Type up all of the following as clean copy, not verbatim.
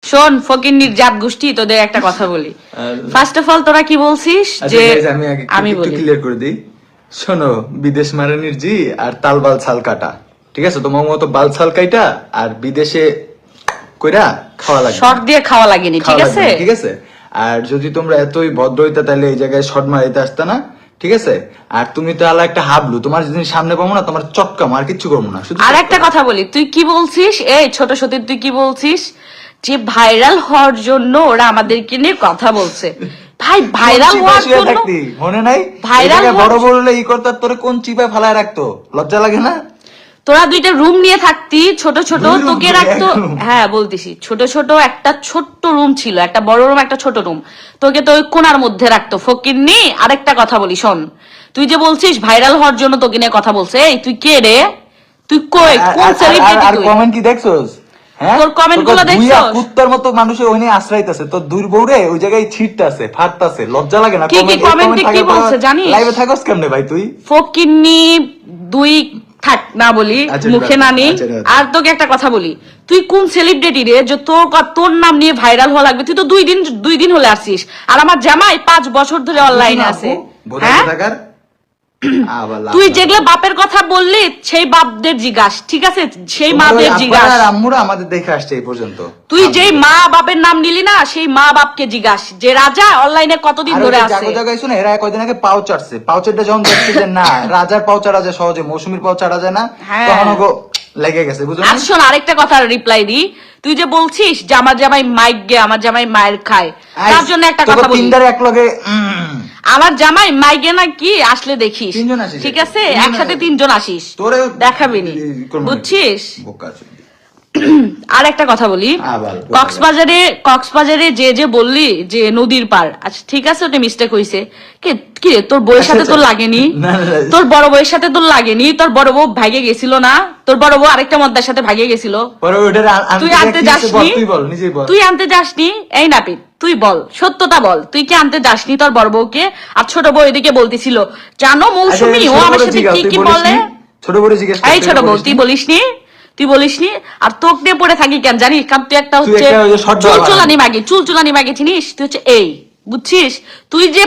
শোন ফকিন্নির জাত গোষ্ঠী, তোদের একটা কথা বলি। ফার্স্ট অফ অল তোরা কি বলছিস যে আমি বলি ক্লিয়ার করে দিই, শোনো বিদেশ মারানির জি আর তাল বাল ছাল কাটা, ঠিক আছে? তোমার মতো বাল ছাল কাইটা আর বিদেশে কইরা খাওয়া লাগে, শর্ট দিয়ে খাওয়া লাগেনি, ঠিক আছে? ঠিক আছে। আর যদি তোমরা এতই ভদ্র হইতা তাহলে এই জায়গায় শর্ট মারাইতে আসতে না, ঠিক আছে? আর তুমি তো আলা একটা হাবলু, তোমার যদি সামনে পাবো না তোমার চটকাম, আর কিচ্ছু করবো না। আর একটা কথা বলি, তুই কি বলছিস এই ছোট সতীর, তুই কি বলছিস যে ভাইরাল হওয়ার জন্য ওরা আমাদেরকে নিয়ে কথা বলছে। ভাই ভাইরাল হওয়ার জন্য মনে নাই ভাইরাল বড় বললে ই করতে তোরে কোন চিপায় ফালায় রাখতো, লজ্জা লাগে না? তোরা দুইটা রুম নিয়ে থাকতি ছোট ছোট, তোকে রাখতো। হ্যাঁ বলতেছি, ছোট ছোট একটা ছোট্ট রুম ছিল, একটা বড় রুম একটা ছোট রুম, তোকে তো ওই কোণার মধ্যে রাখতো ফকিন্নি। আরেকটা কথা বলি শোন, তুই যে বলছিস ভাইরাল হওয়ার জন্য তোকে নিয়ে কথা বলছে, এই তুই কে রে? তুই কই কোন সেলিব্রিটি? আর কমেন্ট কি দেখছস? হ্যাঁ তোর কমেন্ট গুলো দেখছস? কুত্তার মতো মানুষে ওইনে আশ্রয়তাছে, তোর দুই বউরে ওই জায়গায় ছিটতাছে ফাটতাছে, লজ্জা লাগে না? কি কি কমেন্টে কি বলছে জানিস? লাইভে থাকস কেমনে ভাই তুই? ফকিন্নি দুই থাক না বলি, মুখে না নি। আর তোকে একটা কথা বলি, তুই কোন সেলিব্রিটি রে যে তোর নাম নিয়ে ভাইরাল হওয়া লাগবে? তুই তো দুই দিন হলে আসছিস, আর আমার জামাই 5 বছর ধরে অনলাইনে আছে। হ্যাঁ তুই যেগুলো বাপের কথা বললি সেই বাপদের জিজ্ঞাস, ঠিক আছে? সেই মাদের জিজ্ঞাস, আম্মুরা আমাদের দেখে আসছে এই পর্যন্ত। তুই যেই মা বাপের নাম নিলি না সেই মা বাপকে জিজ্ঞাস যে রাজা অনলাইনে কতদিন ধরে আছে। এরা কয়দিন আগে পাও চাটছে, পাউচারটা যখন দেখছে যে না রাজার পাও চাটা যায় সহজে, মৌসুমীর পাও চাটা যায় না, তখন লেগে গেছে, বুঝলি? আর শোন আরেকটা কথা রিপ্লাই দি, তুই যে বলছিস যে আমার জামাই মাইক গে, আমার জামাই মায়ের খায়, তার জন্য একটা কথা বলি, আমার জামাই মাইকে না কি আসলে দেখিস, ঠিক আছে? একসাথে 3 জন আসিস, দেখাবি নি, বুঝছিস? আর একটা কথা বলি, কক্সবাজারে যে বললি যে নদীর পার, আচ্ছা ঠিক আছে ওটা মিস্টেক হইছে, কি তোর বউয়ের সাথে তোর লাগেনি? তোর বড় বউয়ের সাথে তোর লাগেনি? তোর বড় বউ ভাগে গেছিল না? তোর বড় বউ আরেকটা মদ্দার সাথে ভাগে গেছিল, তুই আনতে যাসনি? তুই আনতে যাসনি? এই নাপিত তুই বল, সত্যতা বল, তুই কি আনতে যাসনি তোর বড় বউকে? আর ছোট বউ এদিকে বলতেছিল জানো মৌসুমী ও আমার সাথে কি কি বলে। ছোট বউ জিজ্ঞেস, এই ছোট বউ তুই বলিসনি? তুই বলিসনি? আর তোক নিয়ে পড়ে থাকি কেন জানিস? কারণ তুই একটা হচ্ছে চুলচুলানি মাগি চিনিস, তুই হচ্ছে এই, বুঝছিস? তুই যে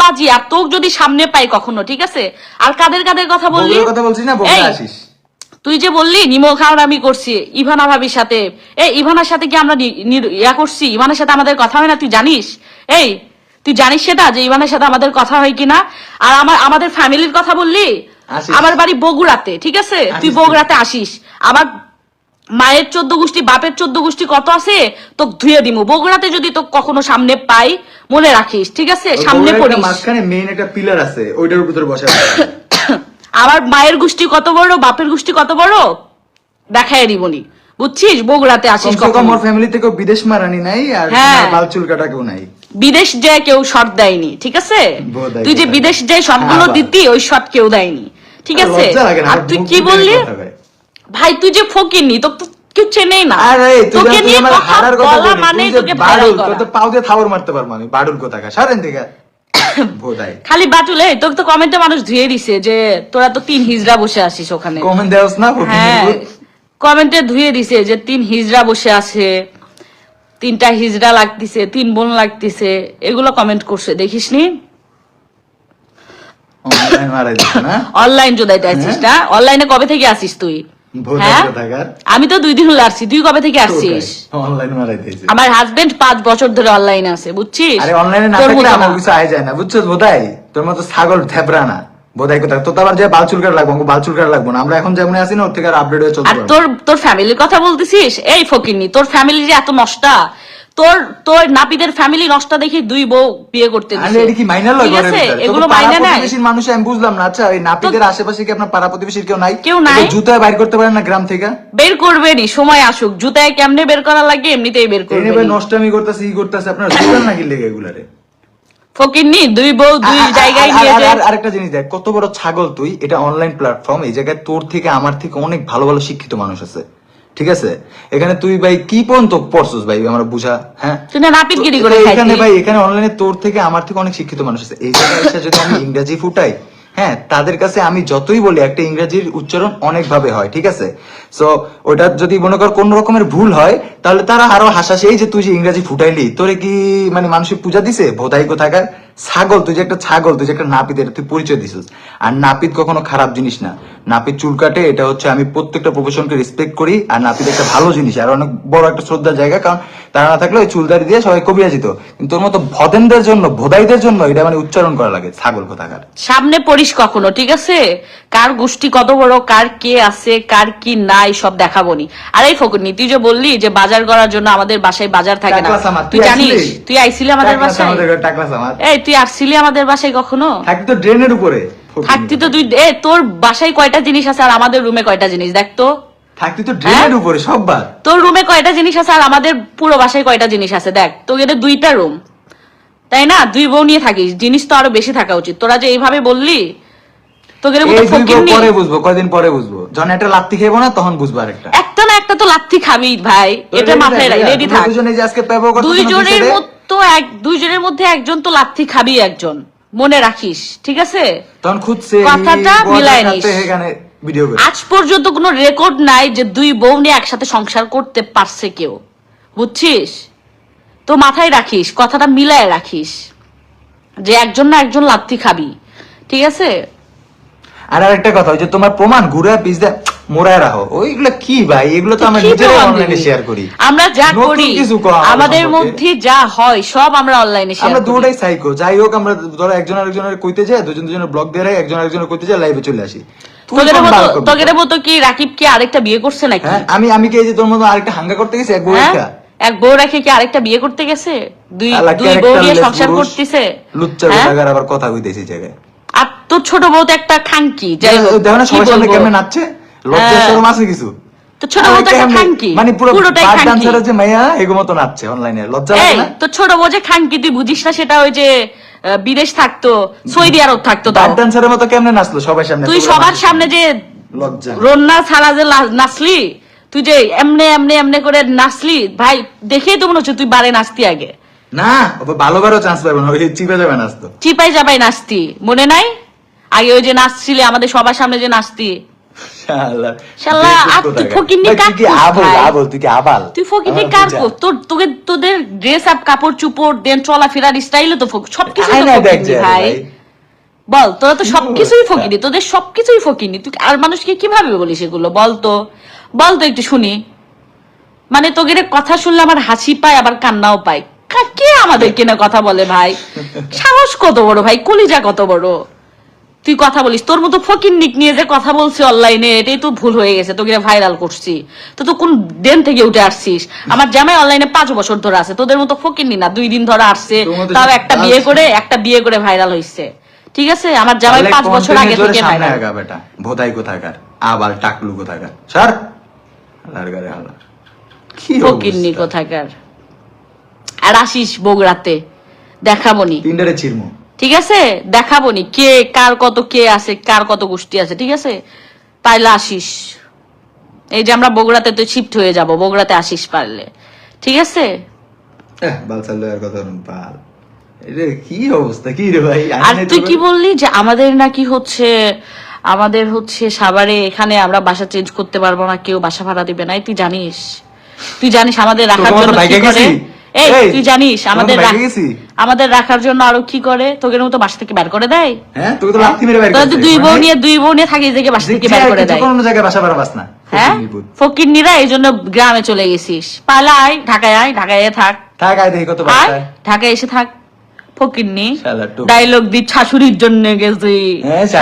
পাজি, আর তোক যদি সামনে পাই কখনো, ঠিক আছে? আর কাদের কথা বললি? তুই যে বললি নিমো খাওয়ার আমি করছি ইভানা ভাবির সাথে, এই ইভানার সাথে কি আমরা ইয়া করছি? ইভানার সাথে আমাদের কথা হয় না, তুই জানিস? এই তুই জানিস সেটা যে ইভানার সাথে আমাদের কথা হয় কিনা? আর আমাদের ফ্যামিলির কথা বললি, আমার বাড়ি বগুড়াতে, ঠিক আছে? তুই বগুড়াতে আসিস, আমার মায়ের 14 গোষ্ঠী বাপের 14 গোষ্ঠী কত আছে তোকে ধুয়ে দিমু। বগুড়াতে যদি তো কখনো সামনে পাই মনে রাখিস, ঠিক আছে? সামনে পড়িস, মাঝখানে মেইন একটা পিলার আছে, ওইটার উপর বসে আমার মায়ের গোষ্ঠী কত বড় বাপের গোষ্ঠী কত বড় দেখায় দিবনি, বুঝছিস? বগুড়াতে আসিস, কখনো আমার ফ্যামিলি থেকে বিদেশ মারানি নাই, আর বাল চুল কাটা কেউ নাই, বিদেশ যায় কেউ শর্ট দেয়নি, ঠিক আছে? তুই যে বিদেশ যায় শর্টগুলো দিতি, ওই শর্ট কেউ দেয়নি, ঠিক আছে? আর তুই কি বললি ভাই? তুই যে ফকিরনি, তোকে তো কেউ চেনেই না, তোকে নিয়ে কথা বলা মানে তোকে ভাইরাল করা। তোকে পাও দিয়ে থাবর মারতে পারবো আমি, বাড়ুল কোথাকার সারেন থেকে খালি বাটুলে তোকে তো কমেন্টে মানুষ ধুয়ে দিছে যে তোরা তো 3 হিজড়া বসে আসিস ওখানে, কমেন্ট দেওস না? হ্যাঁ কমেন্টে ধুয়ে দিছে যে 3 হিজড়া বসে আছে, 3টা হিজড়া লাগতেছে, 3 বোন লাগতেছে, এগুলো কমেন্ট করছে, দেখিসনি? অনলাইন জোদাইতে আসিস না? অনলাইনে কবে থেকে আসিস তুই? আমি তো 2 দিন হলে আসছি, তুই কবে থেকে আসছিস? আমার হাজবেন্ড 5 বছর ধরে অনলাইনে আছে, বুঝছিস? আমার কিছু আয় যায় না, বুঝছো? বোধাই তোর মতো ছাগল থেবরা না, বোধাই কোথায় তো আবার যে বাল চুলকার লাগবো, বাল চুলকার লাগবো না, আমরা এখন যেমন আছি না ওর থেকে আপডেট হয়ে চলছে। আর তোর ফ্যামিলির কথা বলতেছিস? এই ফকিরনি, তোর ফ্যামিলি যে এত নষ্টা, তোর নাপিদের ফ্যামিলি নষ্ট দেখি 2 বউ বিয়ে করতে দিছে, ঠিক আছে? এগুলো মাইনে নাই মানুষ, আমি বুঝলাম না। আচ্ছা এই নাপিদের আশেপাশে কি আপনার পাড়া প্রতিবেশীর কেউ নাই? জুতায় বাইর করতে পারেন না গ্রাম থেকে? বের করবে নি, সময় আসুক, জুতায় কেমনে বের করা লাগে এমনিতেই বের করবে। এই নষ্টমি করতেছে ই করতেছে, আপনারা বুঝলেন না কি লেগে এগুলারে? ফকিরনি 2 বউ 2 জায়গায় নিয়ে যায়। আরেকটা জিনিস দেখ, কত বড় ছাগল তুই, এটা অনলাইন প্ল্যাটফর্ম, এই জায়গায় তোর থেকে আমার থেকে অনেক ভালো ভালো শিক্ষিত মানুষ আছে, ঠিক আছে? এখানে তুই ভাই কি পর্যন্ত পড়ছস ভাই আমরা বুঝা? হ্যাঁ তুই না নাপিতগিরি করে এখানে ভাই, এখানে অনলাইনে তোর থেকে আমার থেকে অনেক শিক্ষিত মানুষ আছে, এই জায়গায় এসে যদি আমি ইংরেজি ফুটাই হ্যাঁ, তাদের কাছে আমি যতই বলি একটা ইংরেজির উচ্চারণ অনেক ভাবে হয়, ঠিক আছে? সো ওটা যদি মনে কর কোন রকমের ভুল হয় তাহলে তারা আরো হাসাসে, এই যে তুই যে ইংরেজি ফুটাইলি, তোরে কি মানে মানুষের পূজা দিছে? ভোদাই কোথাকার ছাগল, তুই যে একটা ছাগল, তুই যে একটা নাপিত, এটা তুই পরিচয় দিছিস। আর নাপিত কখনো খারাপ জিনিস না, নাপিত চুল কাটে, এটা হচ্ছে আমি প্রত্যেকটা প্রফেশনকে রেসপেক্ট করি। আর নাপিত একটা ভালো জিনিস, আর অনেক বড় একটা শ্রদ্ধার জায়গা, কারণ তারা না থাকলে ওই চুলদারি দিয়ে সবাই কবিরা যেত। কিন্তু তোর মতো ভদেনদের জন্য, ভোদাইদের জন্য এটা মানে উচ্চারণ করা লাগে ছাগল কোথাকার। সামনে পড়িস কখনো, ঠিক আছে? কার গোষ্ঠী কত বড়, কার কে আছে, কার কি নাই, সব দেখাবনি। আর এই ফকুনি, তুই যে বললি যে বাজার করার জন্য আমাদের বাসায় বাজার থাকে না, তুই জানিস? তুই আইছিলি আমাদের বাসায়? এই তুই আসছিলি আমাদের বাসায় কখনো? থাকতি তো ড্রেনের উপরে, থাকতি তো তুই, তোর বাসায় কয়টা জিনিস আছে আর আমাদের রুমে কয়টা জিনিস দেখ তো। থাকতি তো ড্রেনের উপরে সববার। তোর রুমে কয়টা জিনিস আছে আর আমাদের পুরো বাসায় কয়টা জিনিস আছে দেখ। তোর এটা 2টা রুম, তাই না? 2 বউ নিয়ে থাকিস, জিনিস তো আরো বেশি থাকা উচিত। তোরা যে এইভাবে বললি, তোকে পরে বুঝবো, কয়দিন পরে বুঝবো, যখন একটা লাত্তি খেবো না তখন বুঝবো। আরেকটা একটা না একটা তো লাত্তি খাবি ভাই, এটা মাথায় রেডি থাক। দুইজনের মধ্যে একজন তো লাত্তি খাবি, একজন মনে রাখিস, ঠিক আছে? তখন খুঁজছে কথাটা মিলাই নিস। এখানে ভিডিও করে আজ পর্যন্ত কোনো রেকর্ড নাই যে 2 বউ নিয়ে একসাথে সংসার করতে পারছে কেউ, বুঝছিস? তো মাথায় রাখিস, কথাটা মিলায় রাখিস যে একজন না একজন লাত্তি খাবি, ঠিক আছে? আর আরেকটা কথা, ওই যে তোমার প্রমাণ ঘুরা পিছদা মোড়ায় রাখো, ওইগুলো কি ভাই? এগুলো তো আমরা নিজেরাই অনলাইনে শেয়ার করি। আমরা যা করি, আমাদের মধ্যে যা হয় সব আমরা অনলাইনে শেয়ার করি। আমরা দুটোই সাইকো। যাই হোক, আমরা ধরো একজন আরেকজনের কইতে যায়, দুজনের ব্লগ দিয়ে রাখি, একজন আরেকজনের কইতে যায়, লাইভে চলে আসি। তোদের মতো কি রাকিব কি আরেকটা বিয়ে করছে নাকি? আমি কি এই যে তোর মতো আরেকটা হাঙ্গা করতে গেছি? এক বউ রেখে কি আরেকটা বিয়ে করতে গেছে? দুই বউ নিয়ে সংসার করতেছে। লুচ্চা কোথাকার আবার কথা কইতেছি জায়গায়। আর তোর ছোট বউ তো একটা খাঙ্কি, যাই হোক। দেখো না সবার সামনে কেমনে নাচছে, লজ্জা শরম আছে কিছু? তো ছোট বউ তো একটা খাঙ্কি, মানে পুরোটাই খাঙ্কি। ডান্সার যে মাইয়া এগো মতো নাচছে অনলাইনে, লজ্জা লাগে না? তো ছোট বউ যে খাঙ্কি, তুই বুঝিস না সেটা? ওই যে বিদেশ থাকতো, সৌদি আরব থাকতো, ডান্সারের মতো কেমনে নাচলো সবার সামনে? তুই সবার সামনে যে লজ্জা রন্না ছাড়া যে নাচলি, তুই যে এমনে এমনে এমনে করে নাচলি ভাই, দেখেই তো মনে হচ্ছে তুই বারে নাচতি আগে। না, ভালোবারও চান্স পাবে না, ওই চিপে যাবে নাচতো, চিপাই যাবাই নাচতি, মনে নাই? আগে ওই যে নাচছিলি আমাদের সবার সামনে যে নাচতি। তোদের ড্রেস আপ, কাপড় চুপড় দেন, চলাফেরার স্টাইলে তো সবকিছু ভাই। বল, তোরা তো সবকিছুই ফকিনি, তোদের সবকিছুই ফকিনি। তুই আর মানুষকে কিভাবে বলিস এগুলো? বলতো একটু শুনি। মানে তোদের কথা শুনলে আমার হাসি পায়, আবার কান্নাও পায়। কে আমাদের কেনা কথা বলে ভাই? সাহস কত বড় ভাই, কলিজা কত বড়! তুই কথা বলিস, তোর মতো ফকির নিক নিয়ে যে কথা বলছি অনলাইনে, এটাই তো ভুল হয়ে গেছে। তোকে ভাইরাল করছি তো কোন দেন থেকে উঠে আসছিস? আমার জামাই অনলাইনে 5 বছর ধরে আছে, তোদের মতো ফকির নি না, 2 দিন ধরে আসছে, তাও একটা বিয়ে করে ভাইরাল হইছে, ঠিক আছে? আমার জামাই 5 বছর আগে থেকে ভাইরাল। বেটা ভোদাই কোথাকার, আবার টাকলু কোথাকার, স্যার লারগারে হালা কি ফকির নি কোথাকার। আর আসিস বগুড়াতে, দেখাবনি 3টারে চিরমু, ঠিক আছে? দেখাবনি কে কার কত কে আছে, কার কত গোষ্ঠী আছে, ঠিক আছে? পারলে আসিস। এই যে আমরা বগুড়াতে তো শিফট হয়ে যাব, বগুড়াতে আসিস পারলে, ঠিক আছে? কি অবস্থা, কি রে ভাই? আর তুই কি বললি যে আমাদের নাকি আমাদের সাভারে, এখানে আমরা বাসা চেঞ্জ করতে পারবো না, কেউ বাসা ভাড়া দিবে না। তুই জানিস আমাদের রাখার জন্য কি করে? তুই জানিস আমাদের রাখার জন্য আরো কি করে? তোকে মতো বাসা থেকে বের করে দেয়। তুই 2 বউ নিয়ে থাকিস, দেখে বাসা থেকে বের করে দেয়। হ্যাঁ, ফকিরনিরা এই জন্য গ্রামে চলে গেছিস। পালা আয়, ঢাকায় আয়, ঢাকায় থাক, ঢাকায় এসে থাক। ফকিরনি ডায়লগ দি, শাশুড়ির জন্য গেছি,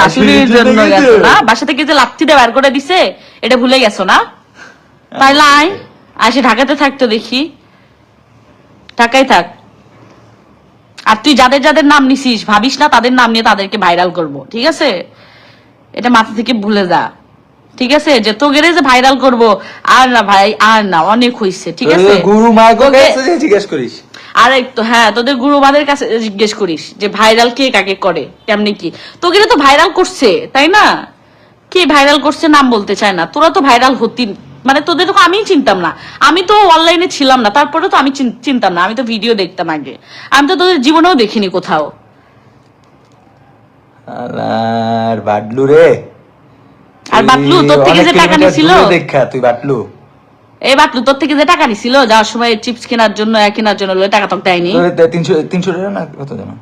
শাশুড়ির জন্য গেছো না? বাসা থেকে যে লাথি দিয়ে বের করে দিছে, এটা ভুলে গেছো না? পালা আয়, আসে ঢাকাতে থাকতো, দেখি ঢাকায় থাক। আর তুই যাদের যাদের নাম নিছিস, ভাবিস না তাদের নাম নিয়ে তাদেরকে ভাইরাল করব, ঠিক আছে? এটা মাথা থেকে ভুলে যা, ঠিক আছে? যে তোগেরে যে ভাইরাল করব, আর না ভাই, আর না, অনেক হইছে, ঠিক আছে? গুরু মাকে জিজ্ঞেস করিস। আর একটু হ্যাঁ, তোদের গুরু মাদের কাছে জিজ্ঞেস করিস যে ভাইরাল কে কাকে করে, কেমনি কি। তোগেরে তো ভাইরাল করছে, তাই না? কে ভাইরাল করছে নাম বলতে চায় না। তোরা তো ভাইরাল হতি, মানে তোদের তো আমি চিনতাম না, আমি তো অনলাইনে ছিলাম না, তারপরে তো আমি চিনতাম না, আমি তো ভিডিও দেখতাম আগে, আমি তো তোদের জীবনেও দেখিনি কোথাও। আলার বাটলু রে, আর বাটলু তোর থেকে যে টাকা নিছিল, দেখা তুই বাটলু, এই বাটলু তোর থেকে যে টাকা নিছিল যাওয়ার সময় চিপস কেনার জন্য কেনার জন্য টাকা তোকে দেয়নি? 300 টাকা না কত জানো?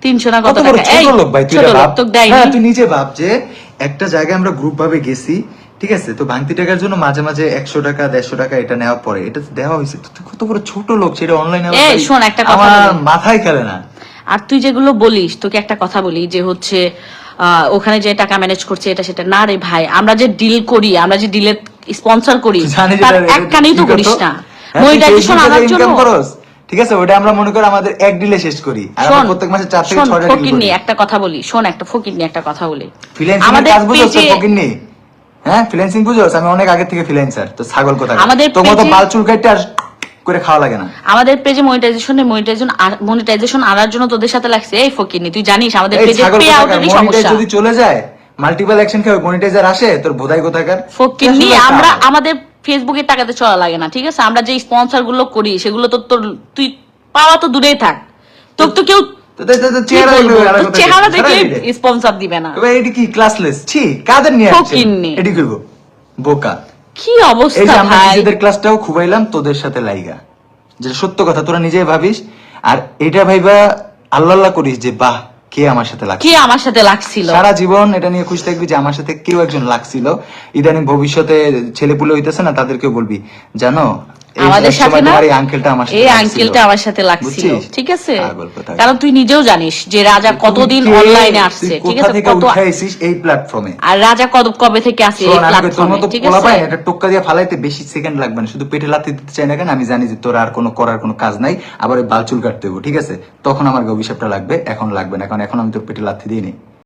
300 না কত কত বড় টাকা? ছোট লোক ভাই, তুই ছোট এটা লোক ভাব। তোকে দেয়নি? হ্যাঁ, তুই নিজে ভাব যে একটা জায়গায় আমরা গ্রুপ ভাবে গেছি, ঠিক আছে, তো ভাঙতি টাকার জন্য মাঝে মাঝে 100 টাকা 150 টাকা এটা নেওয়া পরে, এটা তো দেওয়া হয়েছে। তুই কত বড় ছোট লোক, সেটা অনলাইনে এই শোন একটা কথা আমার বলি। মাথায় খেলে না। আর তুই যেগুলো বলিস, তোকে একটা কথা বলি যে হচ্ছে ওখানে যে টাকা ম্যানেজ করছে এটা সেটা না রে ভাই, আমরা যে ডিল করি, আমরা যে ডিলের স্পন্সর করি, জানি যে তার এটা- এক কানেই তো কি করিস করতো? না হ্যাঁ, তুই মনিটাইজেশন Facebook এ আনার যে জন্য। income করস, ঠিক আছে, ওটা আমরা মনে করি আমাদের এক ডিলে শেষ করি, আর আমরা প্রত্যেক মাসে 4 থেকে 6টা ডিল ফকিন্নি করি। একটা কথা বলি, শোন একটা ফকিন্নি একটা কথা বলি, ফ্রিল্যান্সিং এর কাজ বুঝছ তো ফকিন্নি? হ্যাঁ, ফ্রিল্যান্সিং বুঝছ? আমি অনেক আগে থেকে ফ্রিল্যান্সার, তো ছাগল কথা। আমাদের তোর মতো page এ- বাল চুল কাটতে আর করে খাওয়া লাগে না। আমাদের পেজে মনিটাইজেশন আনার জন্য তোদের সাথে লাগছে এই ফকিন্নি, তুই জানিস আমাদের এই পেজে ছাগল পে কোথাকার, আউটেরই মনিটাইজ সমস্যা। যদি চলে যায়, মাল্টিপল অ্যাকশন খেয়ে মনিটাইজার আসে, তোর বোধাই কোথাকার ফকিন্নি, কি আসলে আমরা কাজ? আমাদের ফেসবুকের টাকাতে চলা লাগে না, ঠিক আছে? আমরা যে স্পন্সর গুলো করি সেগুলো তো তোর তুই পাওয়া তো দূরেই থাক, তোর তো কেউ চেহারা কি বলবো, দেখলে আর তোর কোথায় চেহারা যাবে? দেখে সারাই দিলে। স্পন্সর দিবে না। এবার এটি কি ক্লাসলেস? ছি, কাদের নিয়ে আসছে ফকিন্নি। এটি করব? বোকা। কি এই অবস্থা যে আমরা ভাই, নিজেদের ক্লাসটাও খুবাইলাম তোদের সাথে লাইগা, যেটা সত্য কথা, তোরা নিজেই ভাবিস, আর এটা ভাইবা আল্লাহ আল্লাহ করিস যে বাহ, কে আমার সাথে লাগছে। কি আমার সাথে লাগছিল। সারা জীবন এটা নিয়ে খুশি থাকবি যে আমার সাথে কেউ একজন লাগছিল। ইদানিং ভবিষ্যতে ছেলে পুলে হইতেছে না, তাদেরকেও বলবি জানো আমাদের সাথে না, এই আঙ্কেলটা আমার সাথে এই লাগছিল। আঙ্কেলটা আমার সাথে লাগছিল, বুঝছিস? ঠিক আছে? পাগল কোথাকার। কারণ তুই নিজেও জানিস যে রাজা কতদিন তুই কে? অনলাইনে তুই আসছে, ঠিক কোথা আছে? থেকে কত উঠাইছিস এই প্ল্যাটফর্মে? আর রাজা কবে থেকে আছে এই শোন, আমি তোর প্ল্যাটফর্মে, মতো ঠিক পোলা আছে? পাই একটা টোক্কা দিয়ে ফালাইতে বেশি সেকেন্ড লাগবে না, শুধু পেটে লাথি দিতে চাই না কেন, আমি জানি যে তোর আর কোনো করার কোনো কাজ নাই, আবার ওই বাল চুল কাটতে হবো, ঠিক আছে? তখন আমার অভিশাপটা লাগবে, এখন লাগবে না, কারণ এখন আমি তোর পেটে লাথি দিই নি।